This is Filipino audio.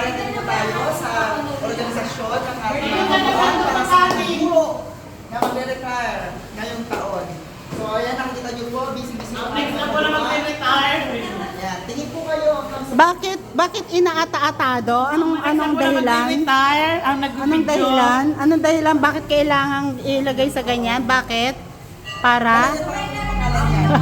Darating po tayo sa organisasyon ng ating mga kabuuan para sa guro na mag-retire ngayong taon. So, ayan, nakikita niyo po, busy-busy po. Next na po na mag-retire. Ayan, tingin po kayo hanggang sa... Bakit inaata-atado? Anong dahilan? Retire ang Anong dahilan? Anong dahilan? Bakit kailangang ilagay sa ganyan? Bakit? Para? Ano po ang pangalan niya?